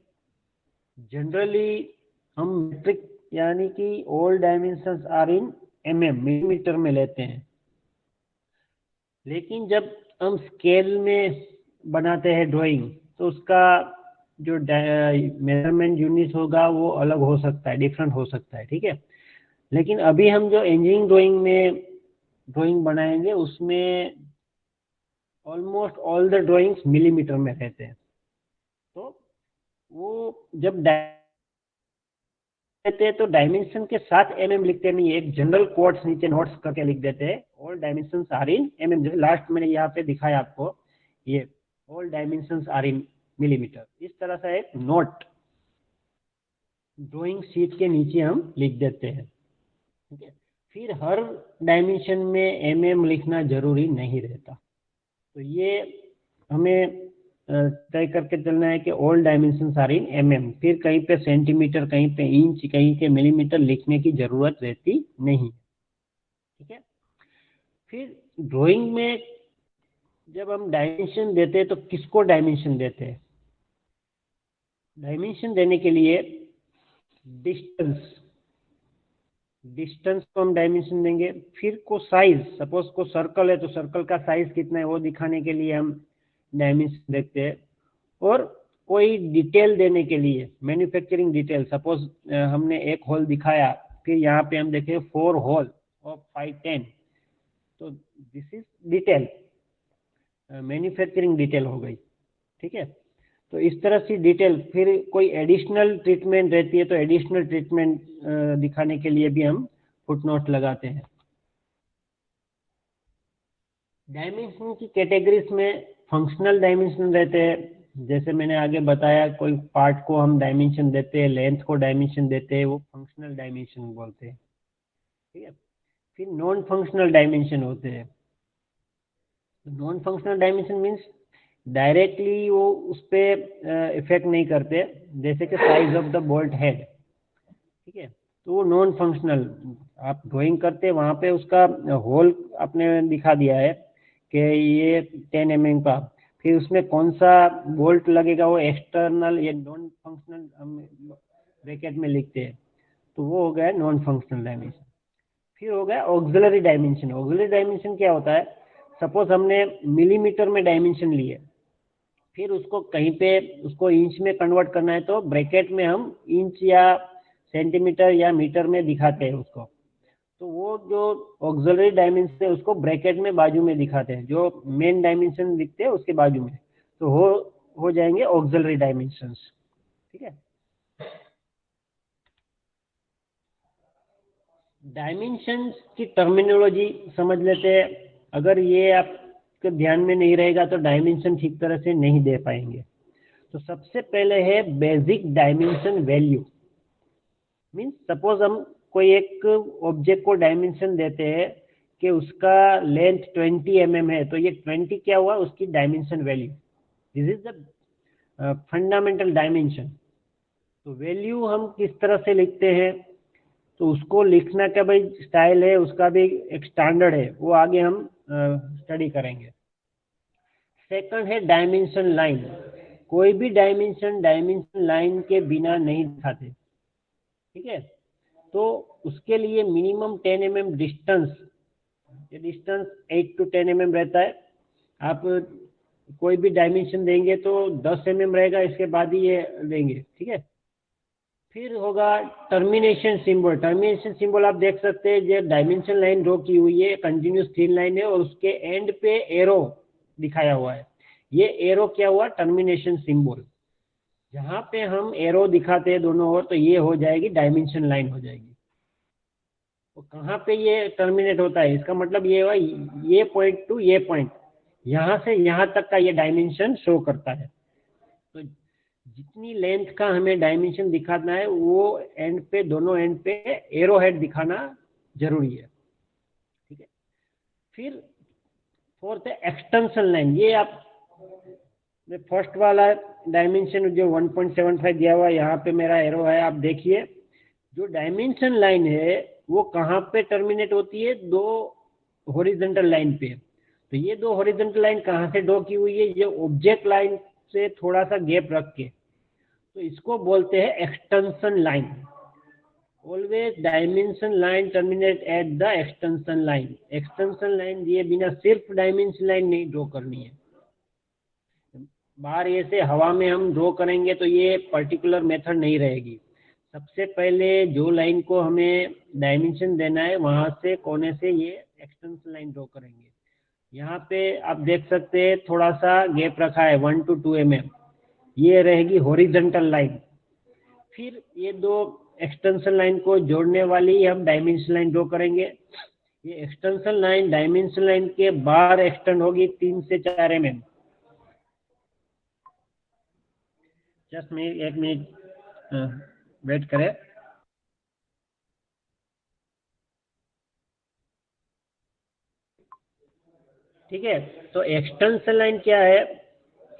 जनरली हम मीट्रिक यानी कि all dimensions are in millimetre में लेते हैं, लेकिन जब हम स्केल में बनाते हैं ड्राइंग तो उसका जो मेजरमेंट यूनिट होगा वो अलग हो सकता है, डिफरेंट हो सकता है। ठीक है, लेकिन अभी हम जो इंजीनियरिंग ड्राइंग में ड्राइंग बनाएंगे उसमें almost all the drawings millimetre में रहते हैं। तो वो जब देते हैं तो डायमेंशन के साथ लिखते नहीं है, एक जनरल कोट्स नीचे नोट्स करके लिख देते हैं, ऑल डायमेंशंस आर इन जैसे लास्ट मैंने यहाँ पे दिखाया आपको, ये all dimensions are in millimetre, इस तरह से एक नोट ड्राइंग शीट के नीचे हम लिख देते हैं। ठीक है, फिर हर डायमेंशन में लिखना जरूरी नहीं रहता। तो ये हमें तय करके चलना है कि ऑल डायमेंशंस आर इन फिर कहीं पे सेंटीमीटर कहीं पे इंच कहीं पे मिलीमीटर लिखने की जरूरत रहती नहीं। ठीक है, फिर ड्राइंग में जब हम डायमेंशन देते हैं तो किसको डायमेंशन देते हैं? डायमेंशन देने के लिए डिस्टेंस को हम डायमेंशन देंगे। फिर को साइज, सपोज को सर्कल है तो सर्कल का साइज कितना है वो दिखाने के लिए हम डायमेंशन देखते हैं। और कोई डिटेल देने के लिए, मैन्युफैक्चरिंग डिटेल, सपोज हमने एक होल दिखाया, फिर यहाँ पे हम देखें 4 होल ऑफ 510, तो this is detail, manufacturing detail हो गई। ठीक है, तो इस तरह से डिटेल, फिर कोई एडिशनल ट्रीटमेंट रहती है तो एडिशनल ट्रीटमेंट दिखाने के लिए भी हम फुटनोट लगाते हैं। डायमेंशन की कैटेगरीज में फंक्शनल डायमेंशन रहते हैं, जैसे मैंने आगे बताया, कोई पार्ट को हम डायमेंशन देते हैं, लेंथ को डायमेंशन देते हैं, वो फंक्शनल डायमेंशन बोलते हैं। ठीक है, फिर नॉन फंक्शनल डायमेंशन होते हैं। Non functional dimension means directly वो उस पर इफेक्ट नहीं करते, जैसे कि size of the bolt head. ठीक है, तो वो नॉन फंक्शनल, आप ड्राइंग करते हैं वहाँ पे उसका होल आपने दिखा दिया है कि ये 10 mm का, फिर उसमें कौन सा बोल्ट लगेगा वो एक्सटर्नल, ये नॉन फंक्शनल हम ब्रैकेट में लिखते हैं, तो वो हो गया नॉन फंक्शनल डायमेंशन। फिर हो गया ऑक्सिलरी डायमेंशन। ऑक्सिलरी डायमेंशन क्या होता है, सपोज हमने मिलीमीटर में डायमेंशन लिए, फिर उसको कहीं पे उसको इंच में कन्वर्ट करना है तो ब्रैकेट में हम इंच या सेंटीमीटर या मीटर में दिखाते हैं उसको, तो वो जो ऑक्सिलरी डायमेंशन है उसको ब्रैकेट में बाजू में दिखाते हैं, जो मेन डायमेंशन दिखते हैं उसके बाजू में, तो हो जाएंगे ऑक्सिलरी डायमेंशंस। ठीक है, डायमेंशंस की टर्मिनोलॉजी समझ लेते हैं। अगर ये आपके ध्यान में नहीं रहेगा तो डायमेंशन ठीक तरह से नहीं दे पाएंगे। तो सबसे पहले है basic dimension value. Means suppose हम कोई एक ऑब्जेक्ट को डायमेंशन देते हैं कि उसका लेंथ 20 mm है, तो ये 20 क्या हुआ, उसकी dimension value. This is the fundamental dimension. तो वैल्यू हम किस तरह से लिखते हैं, तो उसको लिखना का भाई स्टाइल है, उसका भी एक स्टैंडर्ड है, वो आगे हम स्टडी करेंगे। सेकंड है डायमेंशन लाइन। कोई भी डायमेंशन लाइन के बिना नहीं दिखाते। ठीक है, तो उसके लिए मिनिमम 10 mm डिस्टेंस, ये डिस्टेंस 8 to 10 mm रहता है। आप कोई भी डायमेंशन देंगे तो 10 mm रहेगा, इसके बाद ही ये देंगे। ठीक है, फिर होगा टर्मिनेशन सिंबल। टर्मिनेशन सिंबल आप देख सकते हैं, जो डायमेंशन लाइन ड्रॉ की हुई है कंटिन्यूस थीन लाइन है और उसके एंड पे एरो दिखाया हुआ है, ये एरो क्या हुआ, टर्मिनेशन सिंबल। जहां पे हम एरो दिखाते हैं दोनों ओर, तो ये हो जाएगी डायमेंशन लाइन हो जाएगी। तो कहाँ पे ये टर्मिनेट होता है, इसका मतलब ये हुआ ये पॉइंट टू ये पॉइंट, यहाँ से यहाँ तक का ये डायमेंशन शो करता है। तो जितनी लेंथ का हमें डायमेंशन दिखाना है वो एंड पे, दोनों एंड पे एरो हेड दिखाना जरूरी है। ठीक है, फिर फोर्थ है एक्सटेंशन लाइन। ये आप फर्स्ट वाला डायमेंशन जो 1.75 दिया हुआ है, यहाँ पे मेरा एरो है, आप देखिए जो डायमेंशन लाइन है वो कहाँ पे टर्मिनेट होती है, दो हॉरिजॉन्टल लाइन पे। तो ये दो हॉरिजॉन्टल लाइन कहाँ से ड्रॉ की हुई है, ये ऑब्जेक्ट लाइन से थोड़ा सा गैप रख के, तो इसको बोलते हैं extension line. Always dimension line terminate at the extension line. Extension line दिए बिना सिर्फ डायमेंशन लाइन नहीं ड्रॉ करनी है। बाहर ऐसे हवा में हम ड्रॉ करेंगे तो ये पर्टिकुलर मेथड नहीं रहेगी। सबसे पहले जो लाइन को हमें डायमेंशन देना है वहां से कोने से ये एक्सटेंशन लाइन ड्रॉ करेंगे। यहाँ पे आप देख सकते हैं थोड़ा सा गैप रखा है 1 to 2 mm, ये रहेगी हॉरिजॉन्टल लाइन। फिर ये दो एक्सटेंशन लाइन को जोड़ने वाली हम डायमेंशन लाइन ड्रॉ करेंगे। ये एक्सटेंशन लाइन डायमेंशन लाइन के बाहर एक्सटेंड होगी 3 से 4 mm। जस्ट एक मिनट वेट करें। ठीक है, तो एक्सटेंशन लाइन क्या है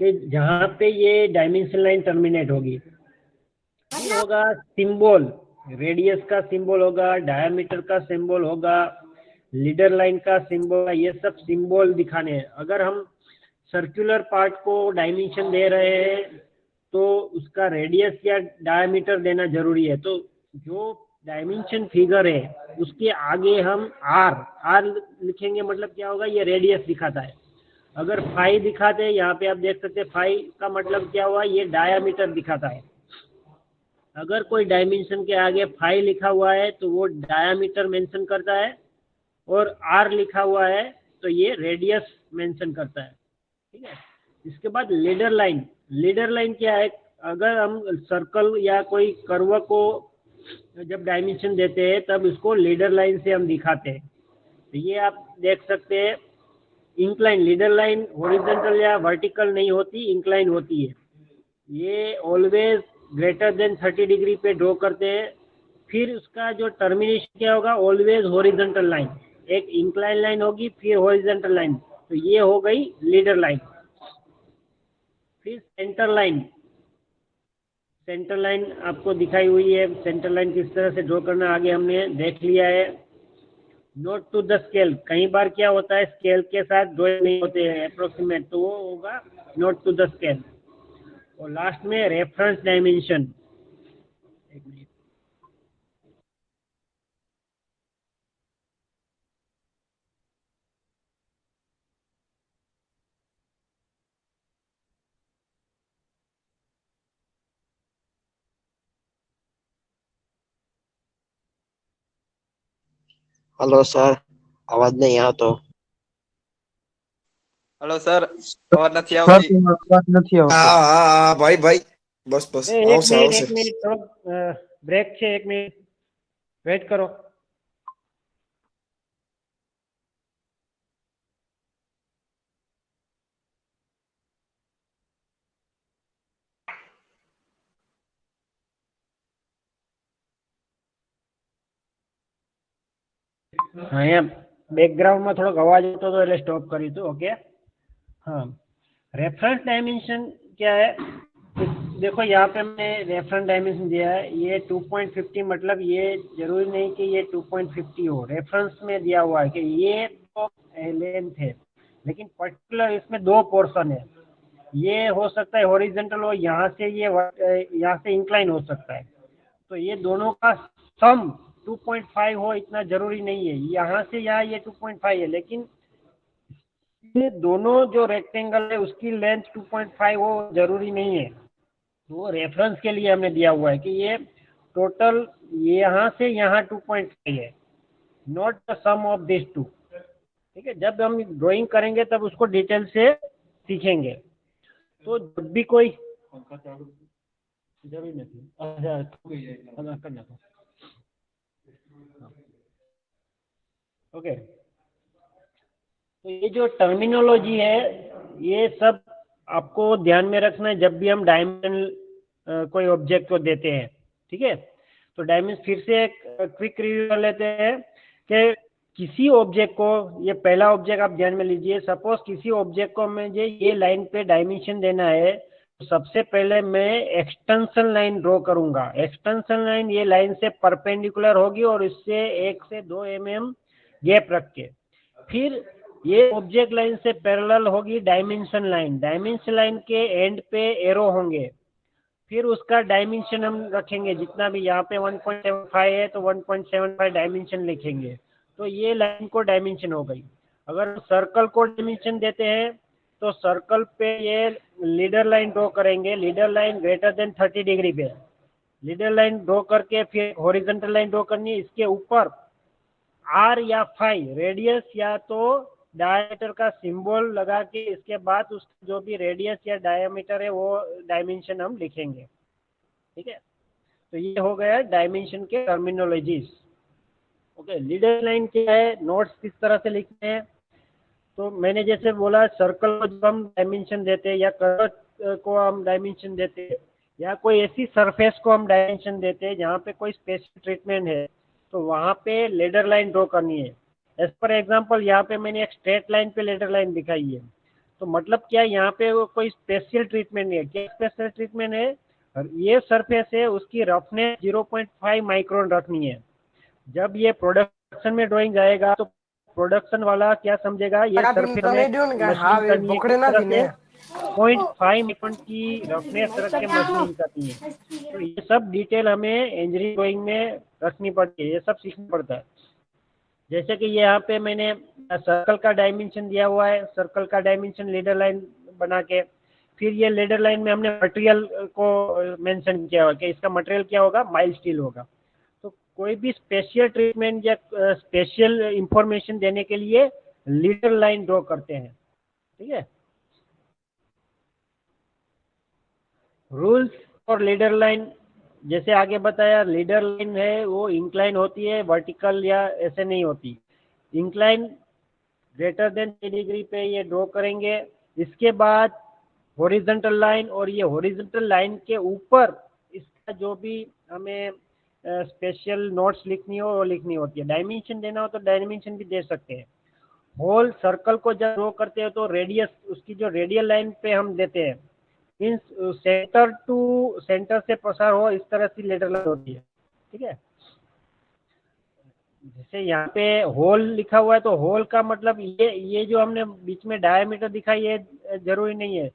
कि जहां पे ये डायमेंशन लाइन टर्मिनेट होगी, फिर होगा सिंबल, रेडियस का सिंबल होगा, डायमीटर का सिंबल होगा, लीडर लाइन का सिंबल, ये सब सिंबल दिखाने हैं। अगर हम सर्कुलर पार्ट को डायमेंशन दे रहे हैं तो उसका रेडियस या डायमीटर देना जरूरी है। तो जो डायमेंशन फिगर है उसके आगे हम आर लिखेंगे, मतलब क्या होगा, ये रेडियस दिखाता है। अगर फाई दिखाते हैं, यहाँ पे आप देख सकते हैं फाई का मतलब क्या हुआ, ये डायामीटर दिखाता है। अगर कोई डायमेंशन के आगे फाई लिखा हुआ है तो वो डायामीटर मेंशन करता है, और आर लिखा हुआ है तो ये रेडियस मेंशन करता है। ठीक है। इसके बाद लीडर लाइन। लीडर लाइन क्या है, अगर हम सर्कल या कोई कर्व को जब डायमेंशन देते हैं तब इसको लीडर लाइन से हम दिखाते हैं। तो ये आप देख सकते हैं, इंक्लाइन लीडर लाइन हॉरिजॉन्टल या वर्टिकल नहीं होती, इंक्लाइन होती है। ये ऑलवेज ग्रेटर देन 30 डिग्री पे ड्रॉ करते हैं। फिर उसका जो टर्मिनेशन क्या होगा, ऑलवेज हॉरिजॉन्टल लाइन, एक इंक्लाइन लाइन होगी फिर हॉरिजॉन्टल लाइन, तो ये हो गई लीडर लाइन। फिर सेंटर लाइन। सेंटर लाइन आपको दिखाई हुई है, सेंटर लाइन किस तरह से ड्रॉ करना आगे हमने देख लिया है। नोट टू द स्केल, कई बार क्या होता है स्केल के साथ ड्रॉइंग नहीं होते हैं अप्रोक्सीमेट, तो वो होगा नोट टू द स्केल। और लास्ट में रेफरेंस डायमेंशन। एक मिनट। हेलो सर, आवाज नहीं आ तो। हेलो सर, अवाज નથી सर આવતી। बात નથી હા આવતો। હા હા ભાઈ ભાઈ, બસ બસ આવશે આવશે। एक मिनट थोड़ा ब्रेक છે, एक मिनट वेट करो। હા, એમ બેકગ્રાઉન્ડમાં થોડોક અવાજ આવતો હતો એટલે સ્ટોપ કર્યું હતું। ઓકે, हाँ। रेफरेंस डायमेंशन क्या है, देखो यहाँ पे मैंने रेफरेंस डायमेंशन दिया है, ये 2.50, मतलब ये जरूरी नहीं कि ये 2.50 हो, रेफरेंस में दिया हुआ है कि ये तो लेंथ है, लेकिन पर्टिकुलर इसमें दो पोर्शन है। ये हो सकता है हॉरिजॉन्टल हो, यहाँ से ये यहाँ से इंक्लाइन हो सकता है, तो ये दोनों का सम 2.5 हो इतना जरूरी नहीं है। यहाँ से यहाँ ये 2.5 है, लेकिन ये दोनों जो रेक्टेंगल है उसकी लेंथ 2.5 हो जरूरी नहीं है। वो रेफरेंस के लिए हमने दिया हुआ है कि ये टोटल यहाँ से यहाँ 2.5 है, not the sum of this two. ठीक है, जब हम ड्राइंग करेंगे तब उसको डिटेल से सीखेंगे। तो जब भी कोई जरूरी नहीं करना था। ओके, तो ये जो टर्मिनोलॉजी है ये सब आपको ध्यान में रखना है जब भी हम डायमेंशन कोई ऑब्जेक्ट को देते हैं। ठीक है, तो डायमेंशन फिर से एक क्विक रिव्यू कर लेते हैं कि किसी ऑब्जेक्ट को, ये पहला ऑब्जेक्ट आप ध्यान में लीजिए, सपोज किसी ऑब्जेक्ट को मुझे ये लाइन पे डायमेंशन देना है, तो सबसे पहले मैं एक्सटेंशन लाइन ड्रॉ करूंगा। एक्सटेंशन लाइन ये लाइन से परपेंडिकुलर होगी और इससे 1 से 2 mm गैप रख के, फिर ये ऑब्जेक्ट लाइन से पैरेलल होगी डायमेंशन लाइन। डायमेंशन लाइन के एंड पे एरो होंगे, फिर उसका डायमेंशन हम रखेंगे, जितना भी यहाँ पे 1.75 है तो 1.75 डायमेंशन लिखेंगे, तो ये लाइन को डायमेंशन हो गई। अगर सर्कल को डायमेंशन देते हैं तो सर्कल पे ये लीडर लाइन ड्रॉ करेंगे, leader line greater than 30 degree पे लीडर लाइन ड्रॉ करके फिर हॉरिजॉन्टल लाइन ड्रॉ करनी है। इसके ऊपर आर या फाई रेडियस या तो डायमीटर का सिंबल लगा के इसके बाद उसका जो भी रेडियस या डायमीटर है वो डायमेंशन हम लिखेंगे। ठीक है, तो ये हो गया डायमेंशन के टर्मिनोलॉजीज। ओके, लीडर लाइन क्या है, नोट्स किस तरह से लिखते हैं, तो मैंने जैसे बोला सर्कल को जब हम डायमेंशन देते हैं या कर्व को हम डायमेंशन देते हैं या कोई ऐसी सरफेस को हम डायमेंशन देते हैं जहाँ पे कोई स्पेशल ट्रीटमेंट है, तो वहाँ पे लेडर लाइन ड्रॉ करनी है। एज पर एग्जांपल यहाँ पे मैंने एक स्ट्रेट लाइन पे लेडर लाइन दिखाई है, तो मतलब क्या, यहाँ पे वो कोई स्पेशल ट्रीटमेंट नहीं है। क्या स्पेशल ट्रीटमेंट है, ये सरफेस है उसकी रफनेस 0.5 माइक्रोन रखनी है। जब ये प्रोडक्शन में ड्राइंग जाएगा तो प्रोडक्शन वाला क्या समझेगा, ये सरफेस में मशीन करनी है किस तरह से 0.5 माइक्रोन की रफनेस रख के मशीनिंग करनी है। तो ये सब डिटेल हमें इंजीनियरिंग ड्राइंग में रखनी पड़ती है, ये सब सीखना पड़ता है। जैसे कि यहाँ पे मैंने सर्कल का डायमेंशन दिया हुआ है, सर्कल का डायमेंशन लीडर लाइन बना के, फिर ये लीडर लाइन में हमने मटेरियल को मेंशन किया हुआ कि इसका मटेरियल क्या होगा, माइल्ड स्टील होगा। तो कोई भी स्पेशल ट्रीटमेंट या स्पेशल इंफॉर्मेशन देने के लिए लीडर लाइन ड्रॉ करते हैं। ठीक है। रूल्स फॉर लीडर लाइन, जैसे आगे बताया, लीडर लाइन है वो इंक्लाइन होती है, वर्टिकल या ऐसे नहीं होती। इंक्लाइन ग्रेटर देन 3 डिग्री पे ये ड्रॉ करेंगे। इसके बाद हॉरिजॉन्टल लाइन, और ये हॉरिजॉन्टल लाइन के ऊपर इसका जो भी हमें स्पेशल नोट्स लिखनी हो वो लिखनी होती है। डायमेंशन देना हो तो डायमेंशन भी दे सकते हैं। होल सर्कल को जब ड्रॉ करते हैं तो रेडियस, उसकी जो रेडियल लाइन पे हम देते हैं, मीन्स सेंटर टू सेंटर से प्रसार हो, इस तरह से लीडर लाइन होती है। ठीक है। जैसे यहाँ पे होल लिखा हुआ है तो होल का मतलब ये जो हमने बीच में डायमीटर दिखा, ये जरूरी नहीं है।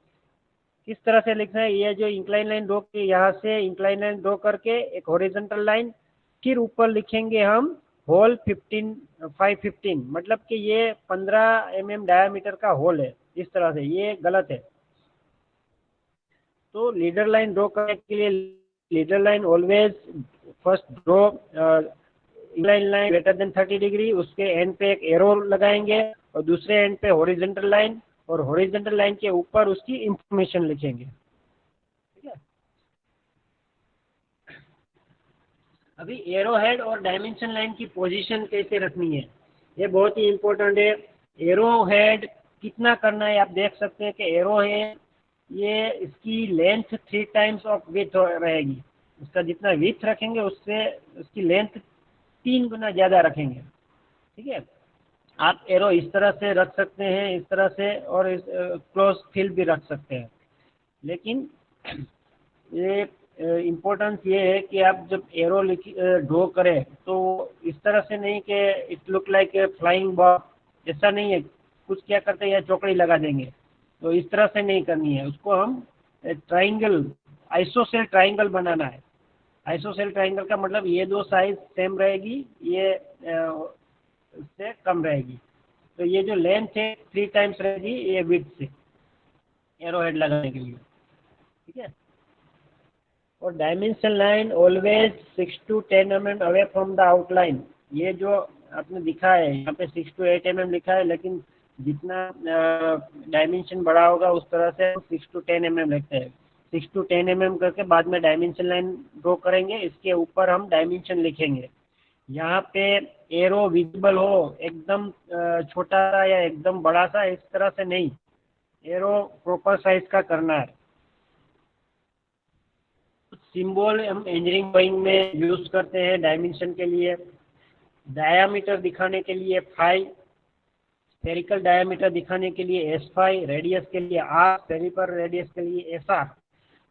किस तरह से लिखना है, ये जो इंक्लाइन लाइन ड्रॉ की, यहाँ से इंक्लाइन लाइन ड्रॉ करके एक हॉरिजॉन्टल लाइन, फिर ऊपर लिखेंगे हम होल 515, मतलब कि ये 15 mm डायमीटर का होल है। इस तरह से ये गलत है। तो लीडर लाइन ड्रॉ करने के लिए leader line always first draw incline line greater than 30 degree, उसके एंड पे एक एरो लगाएंगे और दूसरे एंड पे हॉरिजॉन्टल लाइन, और हॉरिजॉन्टल लाइन के ऊपर उसकी इंफॉर्मेशन लिखेंगे। ठीक है। अभी एरो हेड और डायमेंशन लाइन की पोजीशन कैसे रखनी है, ये बहुत ही इंपॉर्टेंट है। एरो हेड कितना करना है, आप देख सकते हैं कि एरो है ये, इसकी लेंथ 3 टाइम्स ऑफ विड्थ रहेगी। उसका जितना विड्थ रखेंगे उससे उसकी लेंथ 3 गुना ज़्यादा रखेंगे। ठीक है। आप एरो इस तरह से रख सकते हैं, इस तरह से, और इस क्लोज फिल भी रख सकते हैं। लेकिन ये इम्पोर्टेंस ये है कि आप जब एरो ड्रॉ करें तो इस तरह से नहीं कि it look like a flying ball, ऐसा नहीं है। कुछ क्या करते हैं, या चौकड़ी लगा देंगे, तो इस तरह से नहीं करनी है। उसको हम ट्राइंगल, आइसोसेल ट्राइंगल बनाना है। आइसोसेल ट्राइंगल का मतलब ये दो साइज सेम रहेगी, ये से कम रहेगी। तो ये जो लेंथ है 3 टाइम्स रहेगी ये विड्थ से, एरो हेड लगाने के लिए। ठीक है। और dimension line always 6 to 10 mm away from the outline. ये जो आपने दिखा है यहाँ पे 6 to 8 mm लिखा है, लेकिन जितना डायमेंशन बड़ा होगा उस तरह से 6 to 10 mm लिखते हैं। 6 to 10 mm करके बाद में डायमेंशन लाइन ड्रॉ करेंगे, इसके ऊपर हम डायमेंशन लिखेंगे। यहाँ पे एरो विजिबल हो, एकदम छोटा सा या एकदम बड़ा सा, इस तरह से नहीं, एरो प्रॉपर साइज का करना है। सिंबल हम इंजीनियरिंग ड्राइंग में यूज करते हैं डायमेंशन के लिए। डायामीटर दिखाने के लिए 5, स्फेरिकल डायामीटर दिखाने के लिए S5, रेडियस के लिए R, पेरिफेरल रेडियस के लिए SR,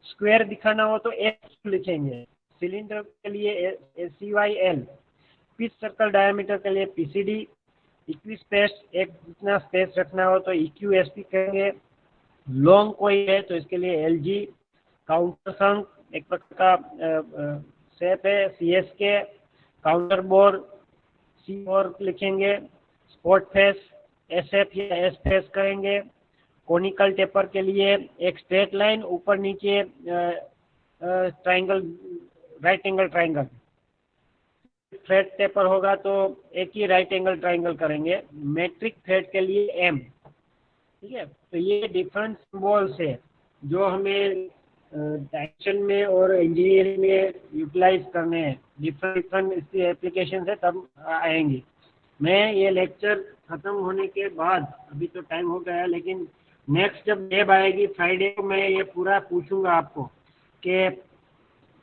स्क्वायर दिखाना हो तो S लिखेंगे, सिलेंडर के लिए CYL, पिच सर्कल डायमीटर के लिए PCD, इक्वी स्पेस एक जितना स्पेस रखना हो तो EQSP कहेंगे। लॉन्ग कोई है तो इसके लिए LG, काउंटर संक एक प्रकार का शेप है CSK, काउंटर बोर C4 लिखेंगे, स्पॉट फेस SF या S फेस करेंगे। कोनिकल टेपर के लिए एक स्ट्रेट लाइन ऊपर नीचे triangle, right angle triangle. Flat taper होगा तो एक ही राइट एंगल ट्राइंगल करेंगे। मेट्रिक थ्रेड के लिए M। ठीक है। तो ये डिफरेंट सिंबल्स है जो हमें डायरेक्शन में और इंजीनियरिंग में यूटिलाइज करने हैं। डिफरेंट इसकी एप्लीकेशन है तब आएंगी। मैं ये लेक्चर ख़त्म होने के बाद, अभी तो टाइम हो गया है, लेकिन नेक्स्ट जब लैब आएगी फ्राइडे को, मैं ये पूरा पूछूंगा आपको कि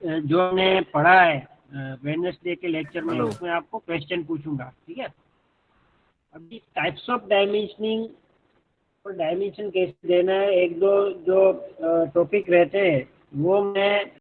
जो हमने पढ़ा है वेडनेसडे के लेक्चर में, उसमें आपको क्वेश्चन पूछूंगा। ठीक है। अभी टाइप्स ऑफ डायमेंशनिंग और डायमेंशन कैसे देना है, एक दो जो टॉपिक रहते हैं वो मैं